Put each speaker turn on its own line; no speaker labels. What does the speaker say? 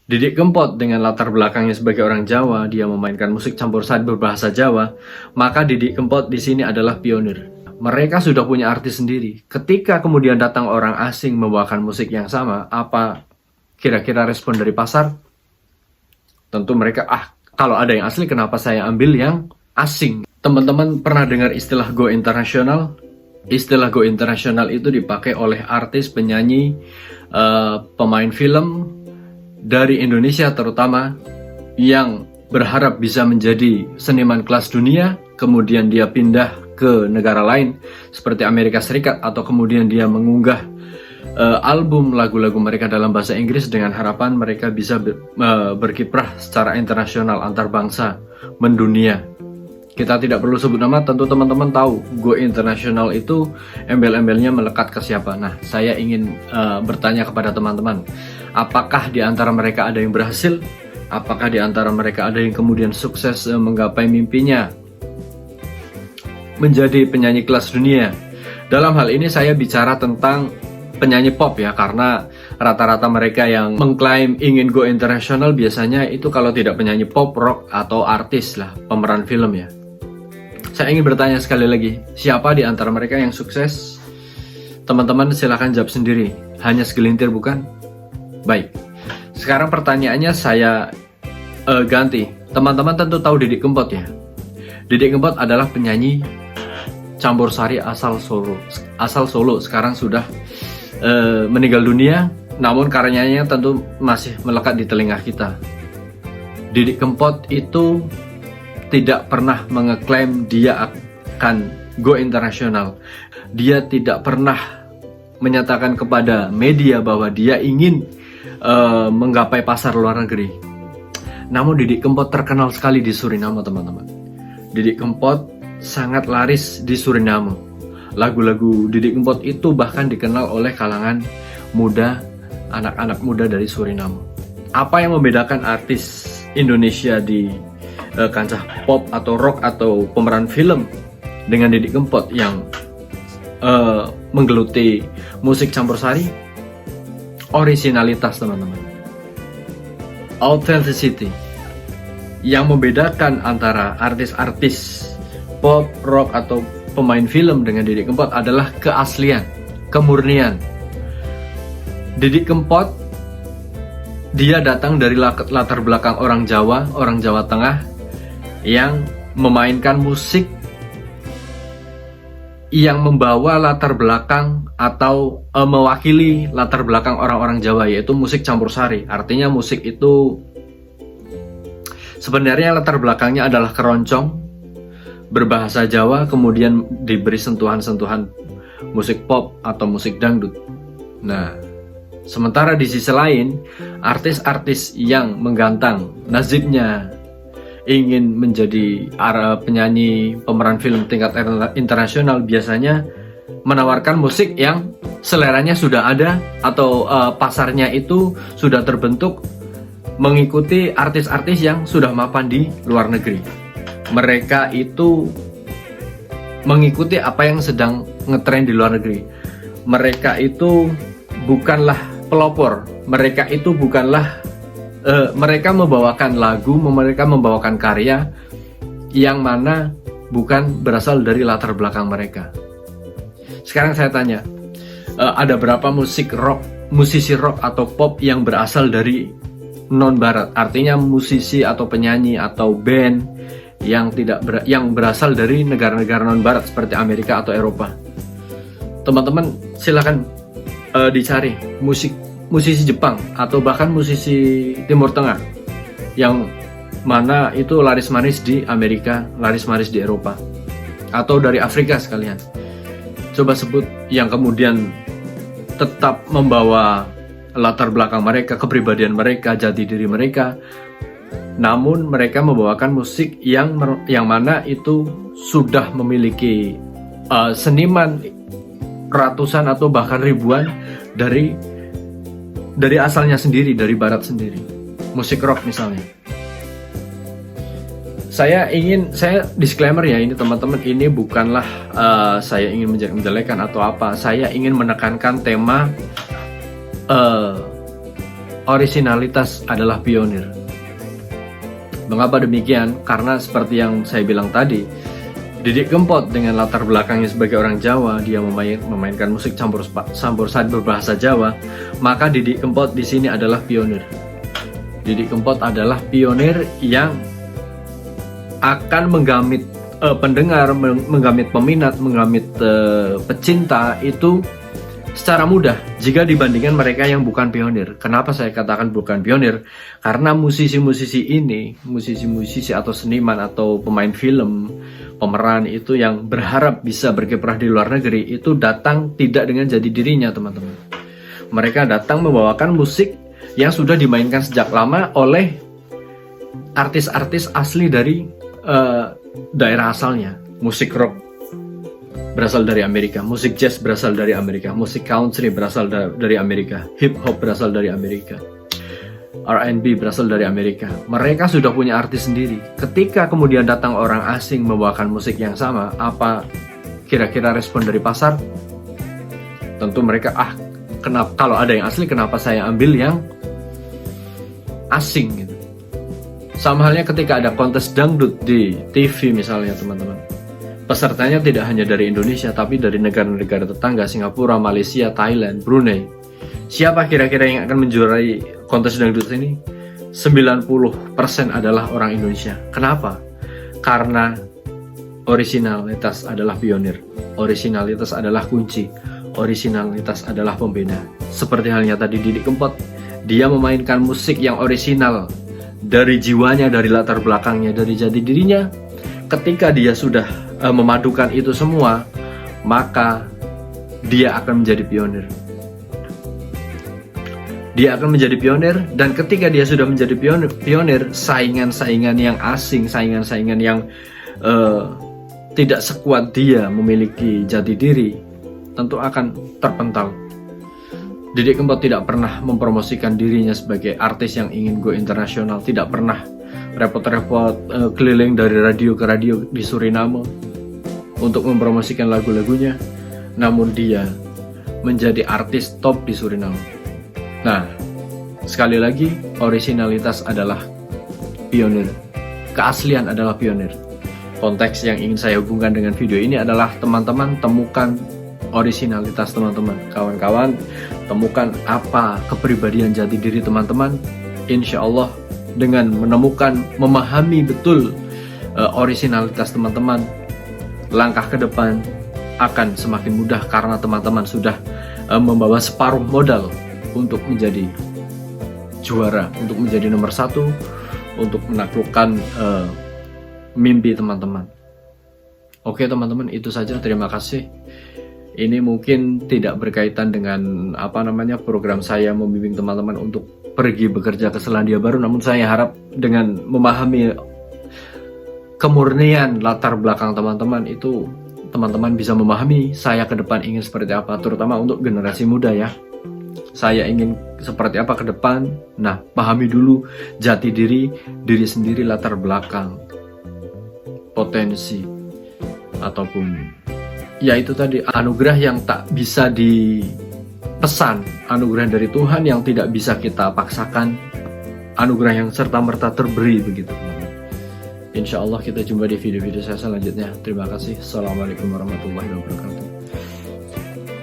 Didik Kempot dengan latar belakangnya sebagai orang Jawa, dia memainkan musik campur sari berbahasa Jawa, maka Didik Kempot di sini adalah pionir. Mereka sudah punya artis sendiri. Ketika kemudian datang orang asing membawakan musik yang sama, apa kira-kira respon dari pasar? Tentu mereka, kalau ada yang asli kenapa saya ambil yang asing? Teman-teman pernah dengar istilah go internasional? Istilah go internasional itu dipakai oleh artis, penyanyi, pemain film dari Indonesia terutama yang berharap bisa menjadi seniman kelas dunia, kemudian dia pindah ke negara lain seperti Amerika Serikat, atau kemudian dia mengunggah album lagu-lagu mereka dalam bahasa Inggris dengan harapan mereka bisa berkiprah secara internasional, antar bangsa, mendunia. Kita tidak perlu sebut nama, tentu teman-teman tahu go internasional itu embel-embelnya melekat ke siapa. Nah, saya ingin bertanya kepada teman-teman, apakah di antara mereka ada yang berhasil? Apakah di antara mereka ada yang kemudian sukses menggapai mimpinya menjadi penyanyi kelas dunia? Dalam hal ini saya bicara tentang penyanyi pop ya, karena rata-rata mereka yang mengklaim ingin go internasional biasanya itu kalau tidak penyanyi pop, rock, atau artis lah, pemeran film ya. Saya ingin bertanya sekali lagi, siapa di antara mereka yang sukses? Teman-teman silahkan jawab sendiri, hanya segelintir bukan? Baik, sekarang pertanyaannya saya ganti. Teman-teman tentu tahu Didik Kempot ya. Didik Kempot adalah penyanyi campur sari asal Solo. Sekarang sudah meninggal dunia, namun karyanya tentu masih melekat di telinga kita. Didik Kempot itu tidak pernah mengeklaim dia akan go internasional. Dia tidak pernah menyatakan kepada media bahwa dia ingin menggapai pasar luar negeri. Namun Didik Kempot terkenal sekali di Suriname, teman-teman. Didik Kempot sangat laris di Suriname. Lagu-lagu Didik Kempot itu bahkan dikenal oleh kalangan muda, anak-anak muda dari Suriname. Apa yang membedakan artis Indonesia di kancah pop atau rock atau pemeran film dengan Didik Kempot yang menggeluti musik campur sari? Originalitas, teman-teman. Authenticity. Yang membedakan antara artis-artis pop, rock, atau pemain film dengan Didik Kempot adalah keaslian, kemurnian. Didik Kempot, dia datang dari latar belakang orang Jawa Tengah yang memainkan musik yang membawa latar belakang atau mewakili latar belakang orang-orang Jawa, yaitu musik campur sari. Artinya musik itu sebenarnya latar belakangnya adalah keroncong berbahasa Jawa, kemudian diberi sentuhan-sentuhan musik pop atau musik dangdut. Nah, sementara di sisi lain, artis-artis yang menggantang nasibnya ingin menjadi penyanyi pemeran film tingkat internasional biasanya menawarkan musik yang seleranya sudah ada atau pasarnya itu sudah terbentuk mengikuti artis-artis yang sudah mapan di luar negeri. Mereka itu mengikuti apa yang sedang ngetren di luar negeri. Mereka itu bukanlah pelopor, mereka itu bukanlah mereka membawakan lagu, mereka membawakan karya yang mana bukan berasal dari latar belakang mereka. Sekarang saya tanya, ada berapa musisi rock atau pop yang berasal dari non-barat? Artinya musisi atau penyanyi atau band yang yang berasal dari negara-negara non-barat seperti Amerika atau Eropa. Teman-teman silakan dicari musisi Jepang atau bahkan musisi Timur Tengah yang mana itu laris manis di Amerika, laris manis di Eropa, atau dari Afrika sekalian. Coba sebut yang kemudian tetap membawa latar belakang mereka, kepribadian mereka, jati diri mereka, namun mereka membawakan musik yang mana itu sudah memiliki seniman ratusan atau bahkan ribuan dari asalnya sendiri, dari barat sendiri. Musik rock misalnya. Saya disclaimer ya ini teman-teman, ini bukanlah saya ingin menjelekkan atau apa. Saya ingin menekankan tema orisinalitas adalah pionir. Mengapa demikian? Karena seperti yang saya bilang tadi, Didi Kempot dengan latar belakangnya sebagai orang Jawa, dia memainkan musik campur sari berbahasa Jawa, maka Didi Kempot di sini adalah pionir. Didi Kempot adalah pionir yang akan menggamit pendengar, menggamit peminat, menggamit pecinta itu secara mudah jika dibandingkan mereka yang bukan pionir. Kenapa saya katakan bukan pionir? Karena musisi-musisi ini, musisi-musisi atau seniman atau pemain film, pemeran itu yang berharap bisa berkiprah di luar negeri itu datang tidak dengan jadi dirinya, teman-teman. Mereka datang membawakan musik yang sudah dimainkan sejak lama oleh artis-artis asli dari daerah asalnya. Musik rock berasal dari Amerika, musik jazz berasal dari Amerika, musik country berasal dari Amerika, hip hop berasal dari Amerika, R&B berasal dari Amerika. Mereka sudah punya artis sendiri. Ketika kemudian datang orang asing membawakan musik yang sama, apa kira-kira respon dari pasar? Tentu mereka, kenapa kalau ada yang asli kenapa saya ambil yang asing gitu. Sama halnya ketika ada kontes dangdut di TV misalnya, teman-teman. Pesertanya tidak hanya dari Indonesia, tapi dari negara-negara tetangga, Singapura, Malaysia, Thailand, Brunei. Siapa kira-kira yang akan menjuarai kontes dangdut ini? 90% adalah orang Indonesia. Kenapa? Karena orisinalitas adalah pionir. Orisinalitas adalah kunci. Orisinalitas adalah pembeda. Seperti halnya tadi Didi Kempot, dia memainkan musik yang orisinal dari jiwanya, dari latar belakangnya, dari jati dirinya. Ketika dia sudah memadukan itu semua, maka dia akan menjadi pionir. Dia akan menjadi pionir, dan ketika dia sudah menjadi pionir, saingan-saingan yang asing, saingan-saingan yang tidak sekuat dia memiliki jati diri, tentu akan terpental. Didi Kempot tidak pernah mempromosikan dirinya sebagai artis yang ingin go internasional, tidak pernah repot-repot keliling dari radio ke radio di Suriname untuk mempromosikan lagu-lagunya, namun dia menjadi artis top di Suriname. Nah, sekali lagi, orisinalitas adalah pionir, keaslian adalah pionir. Konteks yang ingin saya hubungkan dengan video ini adalah teman-teman temukan orisinalitas teman-teman, kawan-kawan, temukan apa kepribadian jati diri teman-teman. Insya Allah dengan menemukan, memahami betul orisinalitas teman-teman, langkah ke depan akan semakin mudah karena teman-teman sudah membawa separuh modal untuk menjadi juara, untuk menjadi nomor satu, untuk menaklukkan mimpi teman-teman. Oke teman-teman, itu saja, terima kasih. Ini mungkin tidak berkaitan dengan program saya membimbing teman-teman untuk pergi bekerja ke Selandia Baru, namun saya harap dengan memahami kemurnian latar belakang teman-teman itu, teman-teman bisa memahami saya ke depan ingin seperti apa, terutama untuk generasi muda ya. Saya ingin seperti apa ke depan. Nah, pahami dulu jati diri sendiri, latar belakang, potensi, ataupun ya itu tadi, anugerah yang tak bisa dipesan, anugerah dari Tuhan yang tidak bisa kita paksakan, anugerah yang serta-merta terberi begitu. Insya Allah kita jumpa di video-video saya selanjutnya. Terima kasih. Assalamualaikum warahmatullahi wabarakatuh.